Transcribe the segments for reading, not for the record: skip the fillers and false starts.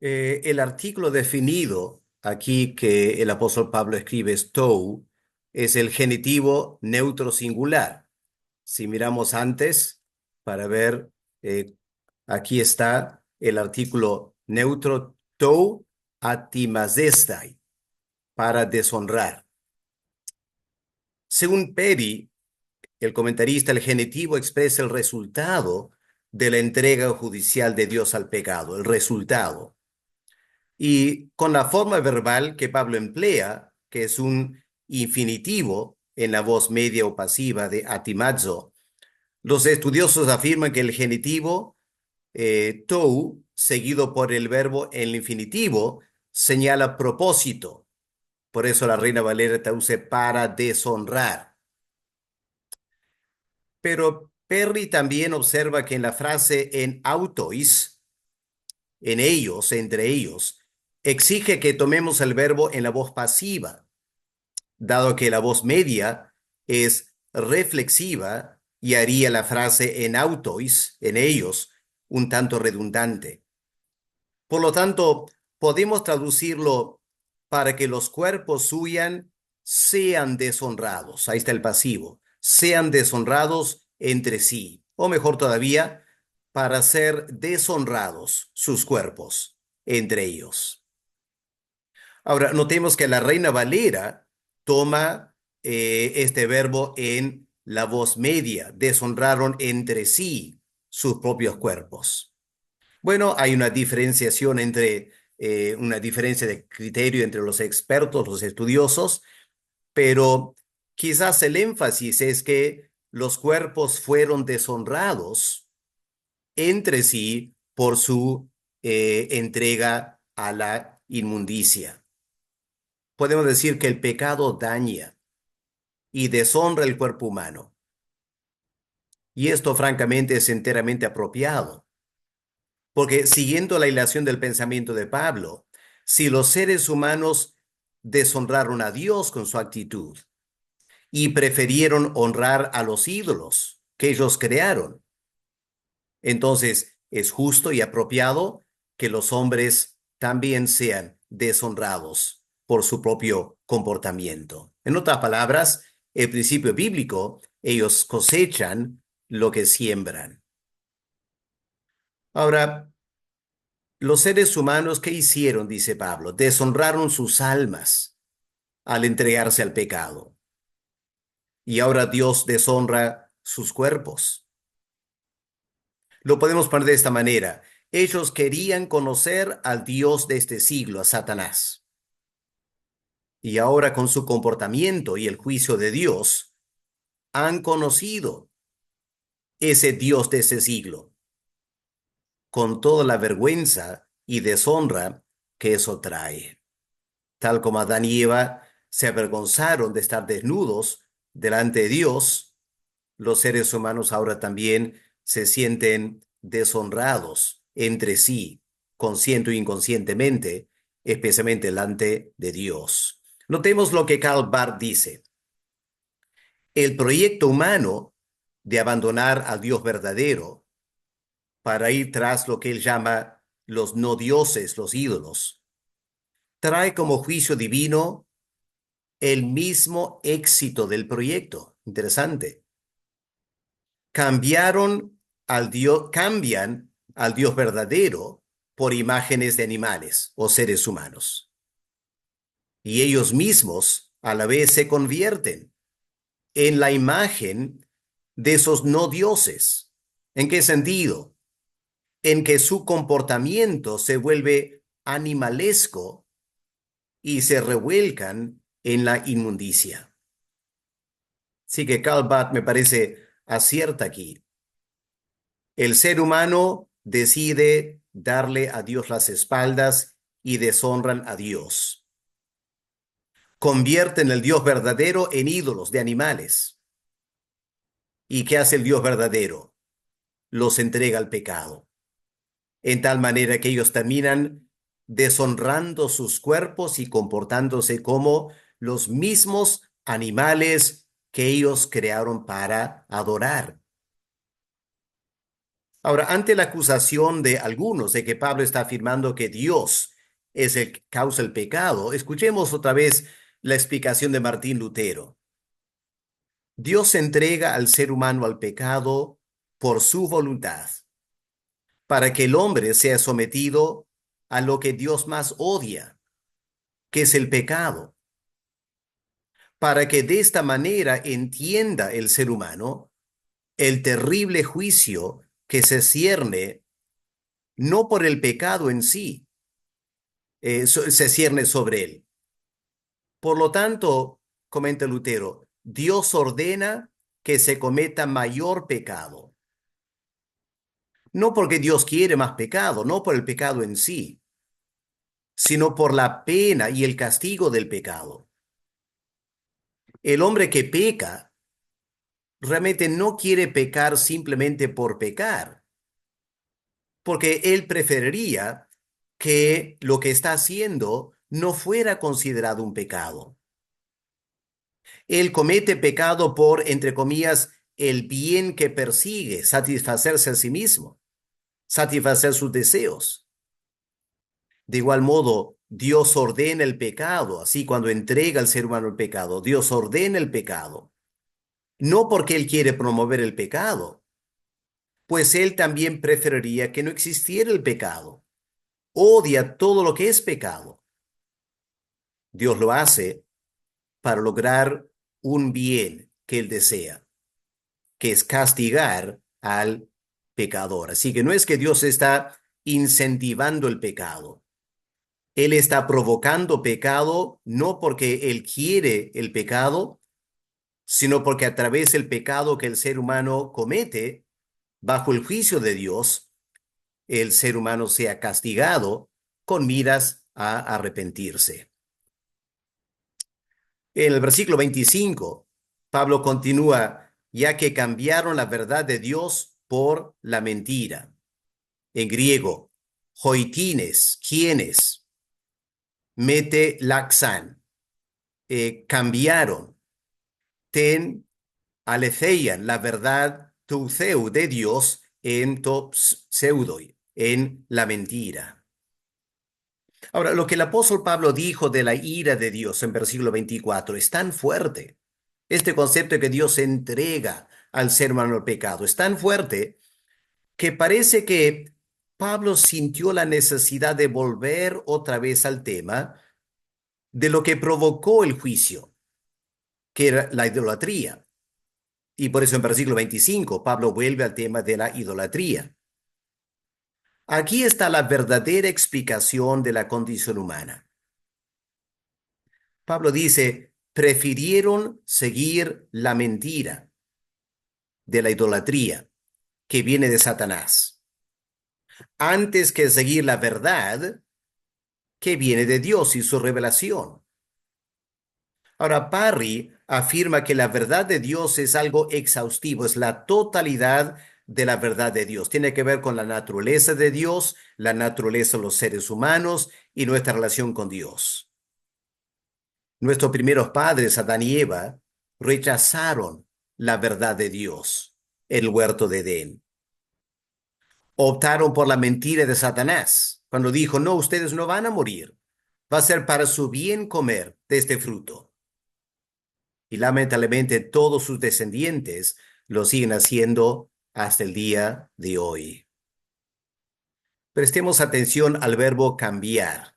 El artículo definido aquí que el apóstol Pablo escribe es tou, es el genitivo neutro singular. Si miramos antes, para ver, eh, aquí está el artículo neutro tou atimazestai, para deshonrar. Según Perry, el comentarista, el genitivo expresa el resultado de la entrega judicial de Dios al pecado, el resultado. Y con la forma verbal que Pablo emplea, que es un infinitivo en la voz media o pasiva de atimazo, los estudiosos afirman que el genitivo tou, seguido por el verbo en el infinitivo, señala propósito. Por eso la Reina Valera traduce para deshonrar. Pero Perry también observa que en la frase en autois, en ellos, entre ellos, exige que tomemos el verbo en la voz pasiva, dado que la voz media es reflexiva y haría la frase en autois, en ellos, un tanto redundante. Por lo tanto, podemos traducirlo para que los cuerpos huyan, sean deshonrados. Ahí está el pasivo. Sean deshonrados entre sí. O mejor todavía, para ser deshonrados sus cuerpos entre ellos. Ahora, notemos que la Reina Valera toma este verbo en la voz media. Deshonraron entre sí sus propios cuerpos. Bueno, hay una diferenciación entre, una diferencia de criterio entre los expertos, los estudiosos, pero quizás el énfasis es que los cuerpos fueron deshonrados entre sí por su entrega a la inmundicia. Podemos decir que el pecado daña y deshonra el cuerpo humano. Y esto francamente es enteramente apropiado. Porque siguiendo la hilación del pensamiento de Pablo, si los seres humanos deshonraron a Dios con su actitud y prefirieron honrar a los ídolos que ellos crearon, entonces es justo y apropiado que los hombres también sean deshonrados por su propio comportamiento. En otras palabras, el principio bíblico, ellos cosechan lo que siembran. Ahora, los seres humanos, ¿qué hicieron? Dice Pablo. Deshonraron sus almas al entregarse al pecado. Y ahora Dios deshonra sus cuerpos. Lo podemos poner de esta manera. Ellos querían conocer al Dios de este siglo, a Satanás. Y ahora con su comportamiento y el juicio de Dios, han conocido ese Dios de ese siglo, con toda la vergüenza y deshonra que eso trae. Tal como Adán y Eva se avergonzaron de estar desnudos delante de Dios, los seres humanos ahora también se sienten deshonrados entre sí, consciente o inconscientemente, especialmente delante de Dios. Notemos lo que Karl Barth dice. El proyecto humano de abandonar al Dios verdadero para ir tras lo que él llama los no dioses, los ídolos, trae como juicio divino el mismo éxito del proyecto. Interesante. Cambian al Dios verdadero por imágenes de animales o seres humanos. Y ellos mismos a la vez se convierten en la imagen de esos no dioses. ¿En qué sentido? En que su comportamiento se vuelve animalesco y se revuelcan en la inmundicia. Así que Karl Barth me parece acierta aquí. El ser humano decide darle a Dios las espaldas y deshonran a Dios. Convierten el Dios verdadero en ídolos de animales. ¿Y qué hace el Dios verdadero? Los entrega al pecado. En tal manera que ellos terminan deshonrando sus cuerpos y comportándose como los mismos animales que ellos crearon para adorar. Ahora, ante la acusación de algunos de que Pablo está afirmando que Dios es el que causa el pecado, escuchemos otra vez la explicación de Martín Lutero. Dios entrega al ser humano al pecado por su voluntad, para que el hombre sea sometido a lo que Dios más odia, que es el pecado, para que de esta manera entienda el ser humano el terrible juicio que se cierne no por el pecado en sí, se cierne sobre él. Por lo tanto, comenta Lutero, Dios ordena que se cometa mayor pecado. No porque Dios quiere más pecado, no por el pecado en sí, sino por la pena y el castigo del pecado. El hombre que peca realmente no quiere pecar simplemente por pecar, porque él preferiría que lo que está haciendo no fuera considerado un pecado. Él comete pecado por, entre comillas, el bien que persigue, satisfacerse a sí mismo, satisfacer sus deseos. De igual modo, Dios ordena el pecado, así cuando entrega al ser humano el pecado, Dios ordena el pecado, no porque Él quiere promover el pecado, pues Él también preferiría que no existiera el pecado. Odia todo lo que es pecado. Dios lo hace para lograr un bien que Él desea, que es castigar al pecador. Así que no es que Dios está incentivando el pecado. Él está provocando pecado no porque Él quiere el pecado, sino porque a través del pecado que el ser humano comete, bajo el juicio de Dios, el ser humano sea castigado con miras a arrepentirse. En el versículo 25, Pablo continúa, ya que cambiaron la verdad de Dios por la mentira. En griego, hoitines, quienes, mete laxan, cambiaron, ten aletheian, la verdad tutheu de Dios en to pseudoi, en la mentira. Ahora, lo que el apóstol Pablo dijo de la ira de Dios en versículo 24 es tan fuerte. Este concepto de que Dios entrega al ser humano el pecado es tan fuerte que parece que Pablo sintió la necesidad de volver otra vez al tema de lo que provocó el juicio, que era la idolatría. Y por eso en versículo 25 Pablo vuelve al tema de la idolatría. Aquí está la verdadera explicación de la condición humana. Pablo dice, prefirieron seguir la mentira de la idolatría que viene de Satanás, antes que seguir la verdad que viene de Dios y su revelación. Ahora, Parry afirma que la verdad de Dios es algo exhaustivo, es la totalidad de la verdad de Dios. Tiene que ver con la naturaleza de Dios, la naturaleza de los seres humanos y nuestra relación con Dios. Nuestros primeros padres, Adán y Eva, rechazaron la verdad de Dios en el huerto de Edén. Optaron por la mentira de Satanás cuando dijo, no, ustedes no van a morir. Va a ser para su bien comer de este fruto. Y lamentablemente todos sus descendientes lo siguen haciendo hasta el día de hoy. Prestemos atención al verbo cambiar.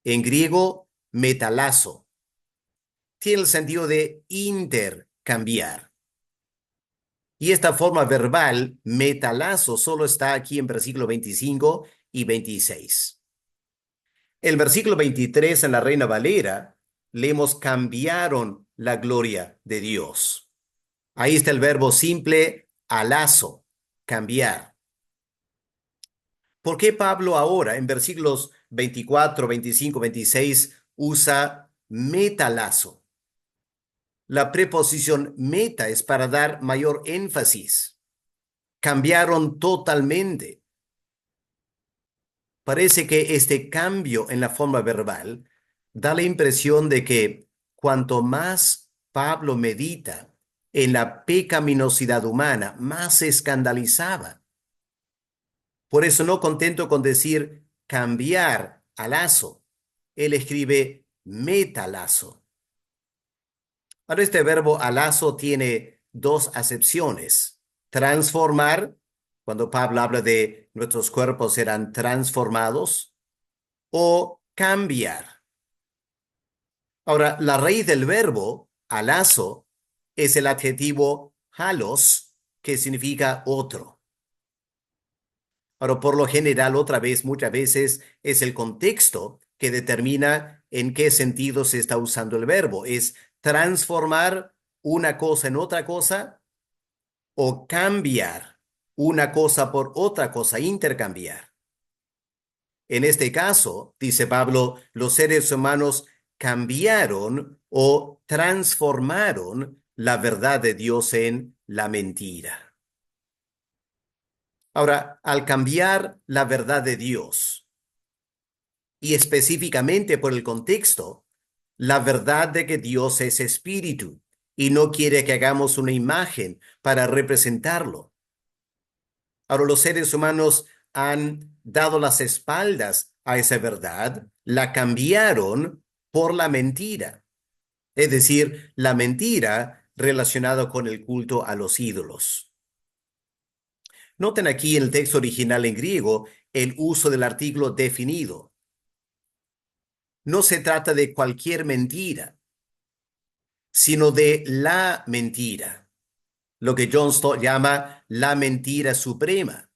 En griego, metalazo. Tiene el sentido de intercambiar. Y esta forma verbal, metalazo, solo está aquí en versículo 25 y 26. El versículo 23 en la Reina Valera, leemos cambiaron la gloria de Dios. Ahí está el verbo simple alazo, cambiar. ¿Por qué Pablo ahora en versículos 24, 25, 26 usa metalazo? La preposición meta es para dar mayor énfasis. Cambiaron totalmente. Parece que este cambio en la forma verbal da la impresión de que cuanto más Pablo medita en la pecaminosidad humana, más se escandalizaba. Por eso, no contento con decir cambiar alazo, él escribe metalazo. Ahora, este verbo alazo tiene dos acepciones. Transformar, cuando Pablo habla de nuestros cuerpos serán transformados, o cambiar. Ahora, la raíz del verbo alazo es el adjetivo halos, que significa otro. Ahora, por lo general, otra vez, muchas veces es el contexto que determina en qué sentido se está usando el verbo. Es transformar una cosa en otra cosa o cambiar una cosa por otra cosa, intercambiar. En este caso, dice Pablo, los seres humanos cambiaron o transformaron la verdad de Dios en la mentira. Ahora, al cambiar la verdad de Dios, y específicamente por el contexto, la verdad de que Dios es espíritu y no quiere que hagamos una imagen para representarlo. Ahora, los seres humanos han dado las espaldas a esa verdad, la cambiaron por la mentira, es decir, la mentira relacionada con el culto a los ídolos. Noten aquí en el texto original en griego el uso del artículo definido. No se trata de cualquier mentira, sino de la mentira, lo que John Stott llama la mentira suprema.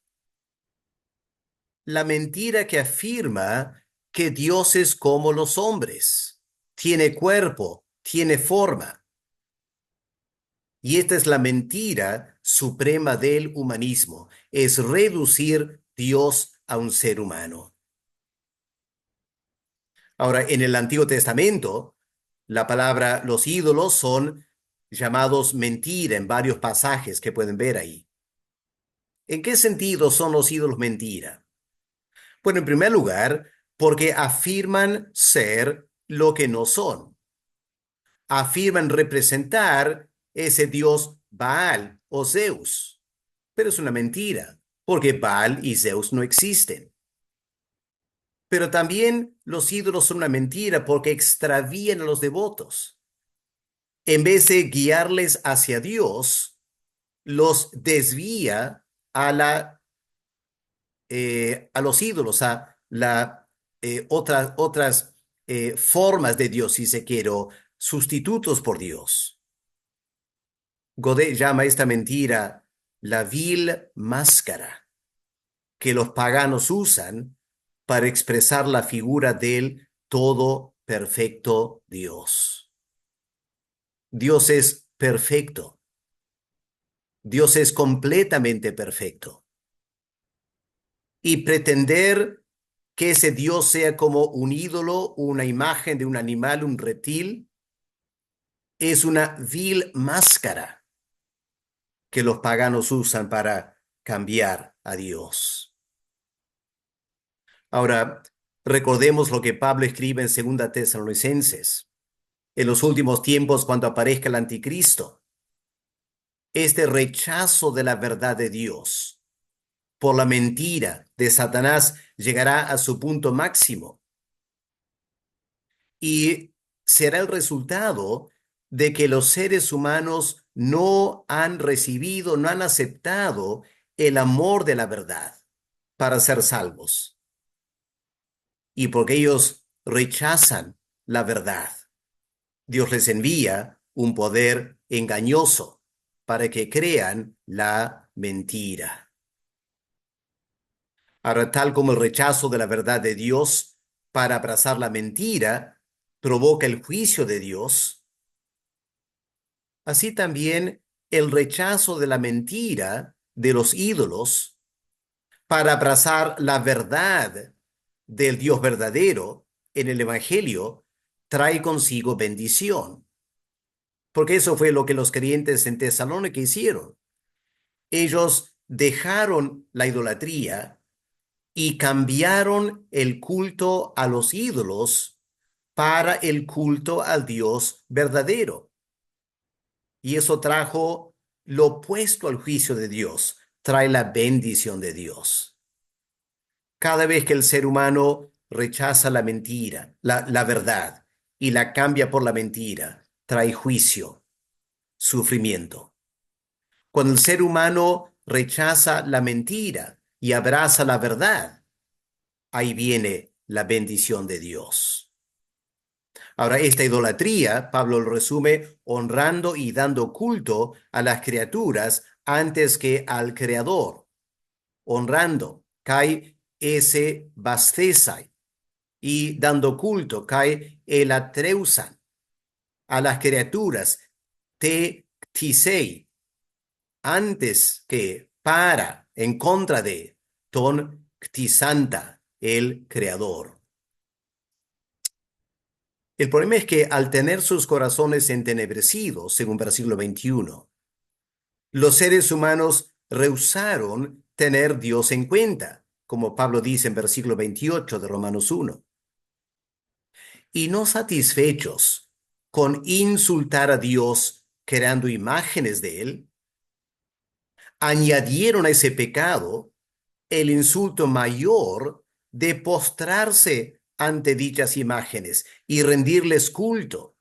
La mentira que afirma que Dios es como los hombres, tiene cuerpo, tiene forma. Y esta es la mentira suprema del humanismo, es reducir Dios a un ser humano. Ahora, en el Antiguo Testamento, la palabra los ídolos son llamados mentira en varios pasajes que pueden ver ahí. ¿En qué sentido son los ídolos mentira? Bueno, en primer lugar, porque afirman ser lo que no son. Afirman representar ese dios Baal o Zeus. Pero es una mentira, porque Baal y Zeus no existen. Pero también los ídolos son una mentira porque extravían a los devotos. En vez de guiarles hacia Dios, los desvía a los ídolos, otras formas de Dios, si se quiere, o sustitutos por Dios. Godet llama esta mentira la vil máscara que los paganos usan para expresar la figura del todo perfecto Dios. Dios es perfecto. Dios es completamente perfecto. Y pretender que ese Dios sea como un ídolo, una imagen de un animal, un reptil, es una vil máscara que los paganos usan para cambiar a Dios. Ahora, recordemos lo que Pablo escribe en 2 Tesalonicenses. En los últimos tiempos, cuando aparezca el anticristo, este rechazo de la verdad de Dios por la mentira de Satanás llegará a su punto máximo y será el resultado de que los seres humanos no han recibido, no han aceptado el amor de la verdad para ser salvos. Y porque ellos rechazan la verdad, Dios les envía un poder engañoso para que crean la mentira. Ahora, tal como el rechazo de la verdad de Dios para abrazar la mentira provoca el juicio de Dios, así también el rechazo de la mentira de los ídolos para abrazar la verdad del Dios verdadero en el Evangelio trae consigo bendición. Porque eso fue lo que los creyentes en Tesalónica hicieron. Ellos dejaron la idolatría y cambiaron el culto a los ídolos para el culto al Dios verdadero. Y eso trajo lo opuesto al juicio de Dios, trae la bendición de Dios. Cada vez que el ser humano rechaza la mentira, la verdad, y la cambia por la mentira, trae juicio, sufrimiento. Cuando el ser humano rechaza la mentira y abraza la verdad, ahí viene la bendición de Dios. Ahora, esta idolatría, Pablo lo resume honrando y dando culto a las criaturas antes que al Creador. Honrando, kai ese bastesai, y dando culto, kai el atreusan, a las criaturas, te tisei, antes que, para, en contra de, ton ctisanta, el Creador. El problema es que al tener sus corazones entenebrecidos, según versículo 21, los seres humanos rehusaron tener Dios en cuenta, como Pablo dice en versículo 28 de Romanos 1. Y no satisfechos con insultar a Dios creando imágenes de Él, añadieron a ese pecado el insulto mayor de postrarse ante dichas imágenes y rendirles culto.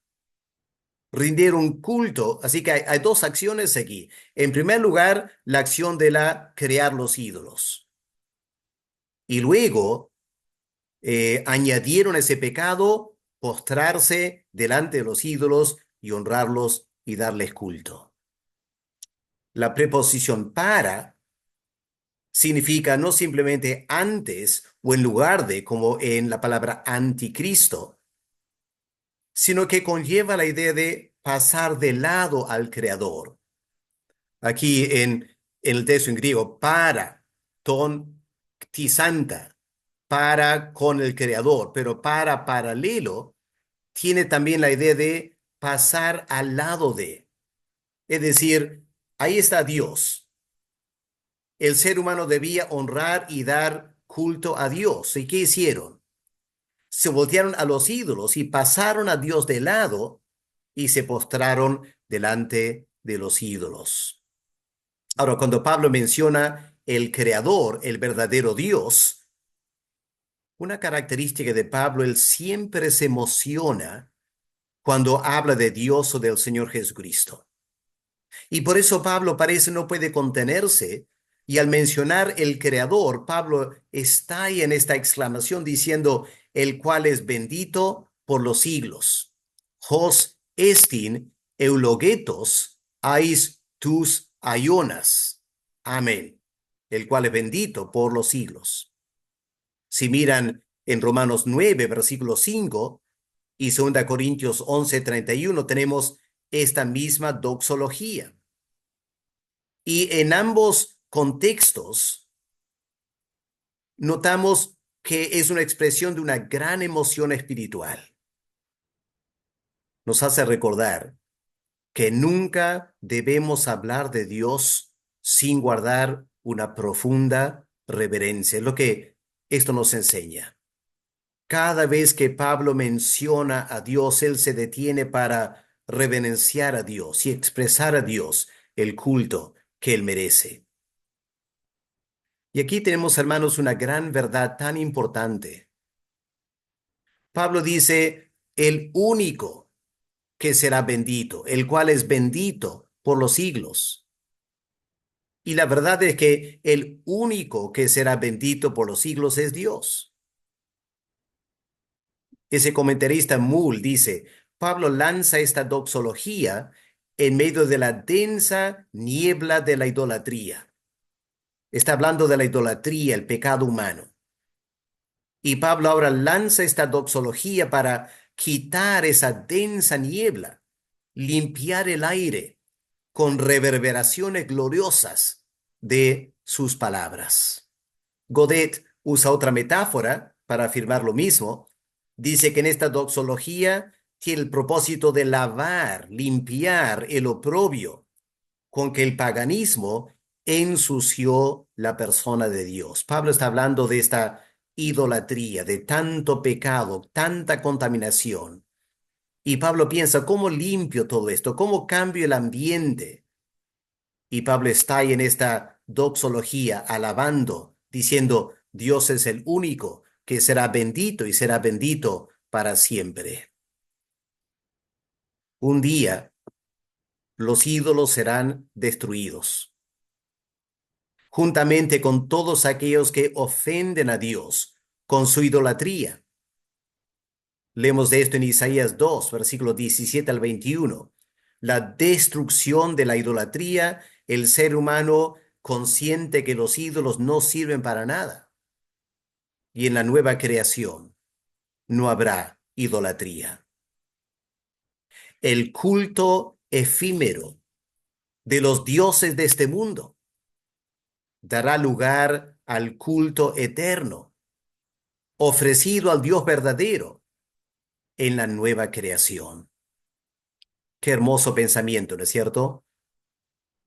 Rendir un culto. Así que hay dos acciones aquí. En primer lugar, la acción de crear los ídolos. Y luego añadieron ese pecado, postrarse delante de los ídolos y honrarlos y darles culto. La preposición para significa no simplemente antes o en lugar de, como en la palabra anticristo, sino que conlleva la idea de pasar de lado al Creador. Aquí en el texto en griego, para, ton, tisanta, para con el Creador, pero para paralelo tiene también la idea de pasar al lado de. Es decir, ahí está Dios. El ser humano debía honrar y dar culto a Dios. ¿Y qué hicieron? Se voltearon a los ídolos y pasaron a Dios de lado y se postraron delante de los ídolos. Ahora, cuando Pablo menciona el Creador, el verdadero Dios, una característica de Pablo, él siempre se emociona cuando habla de Dios o del Señor Jesucristo. Y por eso Pablo parece no puede contenerse. Y al mencionar el Creador, Pablo está ahí en esta exclamación diciendo, el cual es bendito por los siglos. Hos estin eulogetos ais tus aionas. Amén. El cual es bendito por los siglos. Si miran en Romanos 9, versículo 5 y 2 Corintios 11, 31, tenemos esta misma doxología. Y en ambos contextos notamos que es una expresión de una gran emoción espiritual. Nos hace recordar que nunca debemos hablar de Dios sin guardar una profunda reverencia. Es lo que esto nos enseña. Cada vez que Pablo menciona a Dios, él se detiene para reverenciar a Dios y expresar a Dios el culto que él merece. Y aquí tenemos, hermanos, una gran verdad tan importante. Pablo dice, el único que será bendito, el cual es bendito por los siglos. Y la verdad es que el único que será bendito por los siglos es Dios. Ese comentarista Moule dice, Pablo lanza esta doxología en medio de la densa niebla de la idolatría. Está hablando de la idolatría, el pecado humano. Y Pablo ahora lanza esta doxología para quitar esa densa niebla, limpiar el aire con reverberaciones gloriosas de sus palabras. Godet usa otra metáfora para afirmar lo mismo. Dice que en esta doxología tiene el propósito de lavar, limpiar el oprobio con que el paganismo ensució la persona de Dios. Pablo está hablando de esta idolatría, de tanto pecado, tanta contaminación. Y Pablo piensa, ¿cómo limpio todo esto? ¿Cómo cambio el ambiente? Y Pablo está ahí en esta doxología alabando, diciendo, Dios es el único que será bendito y será bendito para siempre. Un día los ídolos serán destruidos, juntamente con todos aquellos que ofenden a Dios con su idolatría. Leemos de esto en Isaías 2, versículos 17 al 21. La destrucción de la idolatría, el ser humano consciente que los ídolos no sirven para nada. Y en la nueva creación no habrá idolatría. El culto efímero de los dioses de este mundo dará lugar al culto eterno, ofrecido al Dios verdadero en la nueva creación. Qué hermoso pensamiento, ¿no es cierto?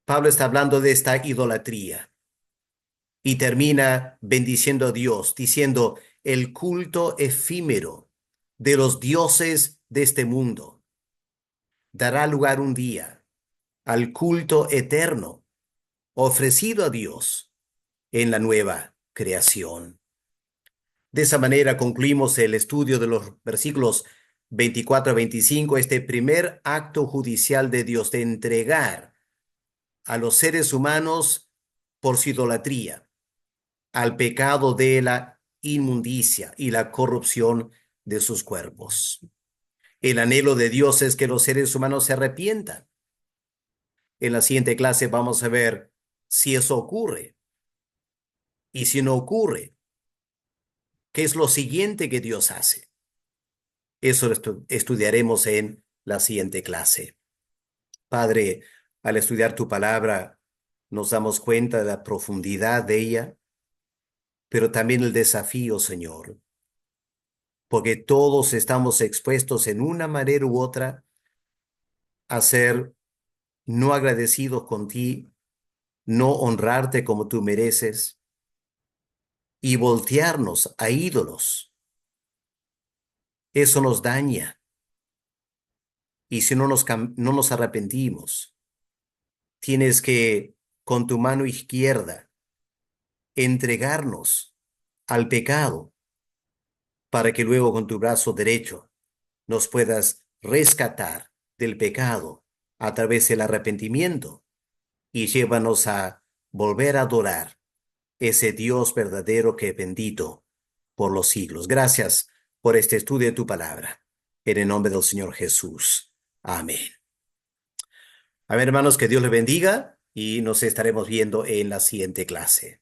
Pablo está hablando de esta idolatría y termina bendiciendo a Dios, diciendo el culto efímero de los dioses de este mundo dará lugar un día al culto eterno ofrecido a Dios en la nueva creación. De esa manera concluimos el estudio de los versículos 24 a 25, este primer acto judicial de Dios de entregar a los seres humanos por su idolatría, al pecado de la inmundicia y la corrupción de sus cuerpos. El anhelo de Dios es que los seres humanos se arrepientan. En la siguiente clase vamos a ver si eso ocurre y si no ocurre, ¿qué es lo siguiente que Dios hace? Eso lo estudiaremos en la siguiente clase. Padre, al estudiar tu palabra, nos damos cuenta de la profundidad de ella, pero también el desafío, Señor, porque todos estamos expuestos en una manera u otra a ser no agradecidos con ti, no honrarte como tú mereces y voltearnos a ídolos. Eso nos daña. Y si no nos arrepentimos, tienes que, con tu mano izquierda, entregarnos al pecado para que luego con tu brazo derecho nos puedas rescatar del pecado a través del arrepentimiento y llévanos a volver a adorar ese Dios verdadero que es bendito por los siglos. Gracias por este estudio de tu palabra. En el nombre del Señor Jesús. Amén. A ver, hermanos, que Dios les bendiga y nos estaremos viendo en la siguiente clase.